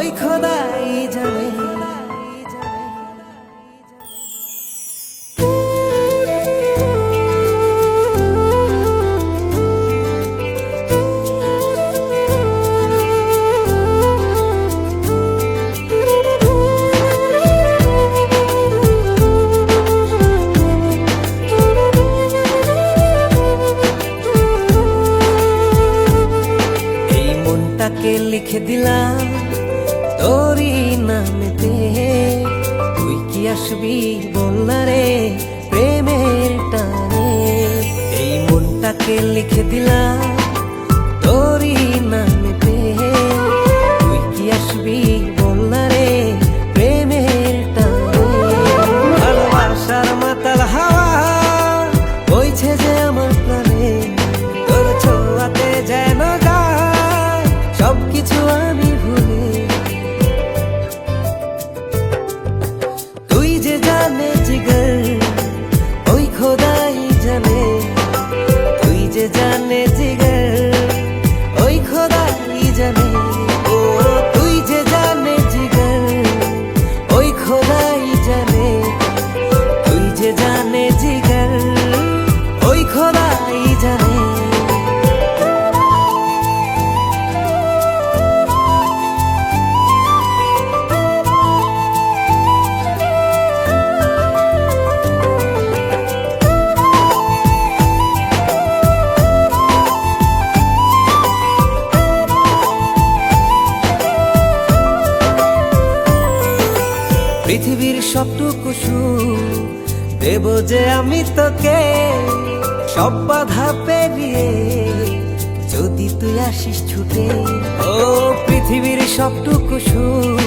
ওই খোদাই জানে। তাকে লিখে দিলাম তোরই নামেতে, তুই কি আসবি বলনা রে প্রেমের টানে। এই মনটাকে লিখে দিলাম তোরই নামেতে, তুই কি আসবি বলনা রে প্রেমের টানে। ভালোবাসার মাতাল হাওয়া বইছে যে আমার প্রাণে, তোর ছোঁয়াতে যেন সবকিছু আমি ভুলে। তুই যে জানে জিগর ওই খোদাই জানে, তুই যে জানে জিগর ওই খোদাই জানে। ও তুই যে জানে জিগর ওই খোদাই জানে, তুই যে জানে জিগর ওই খোদাই জানে। পৃথিবীর সবটুকু সুখ দেব যে আমি তোকে, সব বাধা পেরিয়ে যদি তুই আসিস ছুটে। ও পৃথিবীর সবটুকু সুখ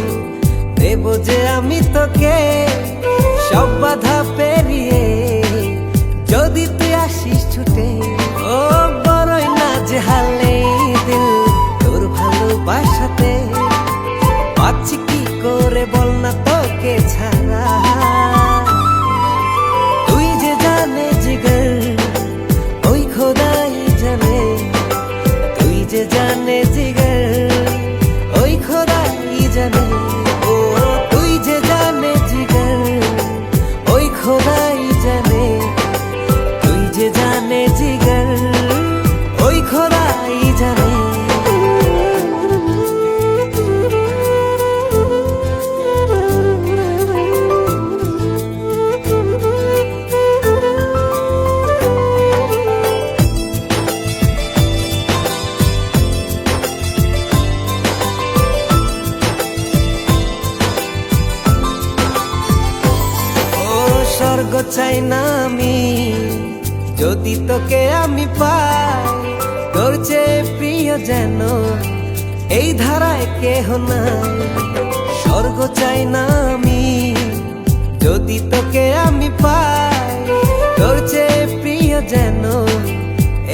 দেব যে আমি তোকে, সব বাধা পেরিয়ে যদি তুই আসিস ছুটে। ও বড়ই না যে হালে দিল তোর ভালোবাসাতে, পাচ্ছি কি করে বল না তোকে ছাড়া। তুই যে জানে জিগর ওই খোদাই জানে, তুই যে জানে জিগর ওই খোদাই জানে। ও তুই যে জানে জিগর ওই খোদাই জানে, তুই যে জানে জিগর ওই খোদাই জানে। স্বর্গ চাই না আমি যদি তোকে আমি পাই, তোর চেয়ে প্রিয় যেন এই ধারায় কেহ নাই। স্বর্গ চাই না আমি যদি তোকে আমি পাই, তোর চেয়ে প্রিয় যেন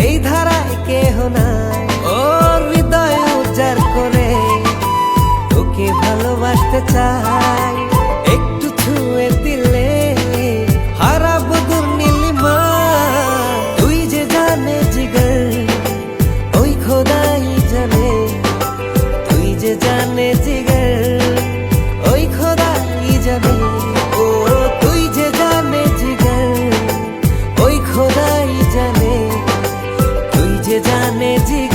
এই ধারায় কেহ নাই। ও হৃদয় উজাড় করে তোকে ভালোবাসতে চাই, একটু ছুঁয়ে দিলে হারাবো দুর্নীলিমা। তুই যে জানে জিগর ওই খোদাই জানে, তুই যে জানে জিগর ওই খোদাই জানে। ও তুই যে জানে জিগর ওই খোদাই জানে, তুই যে জানে জিগর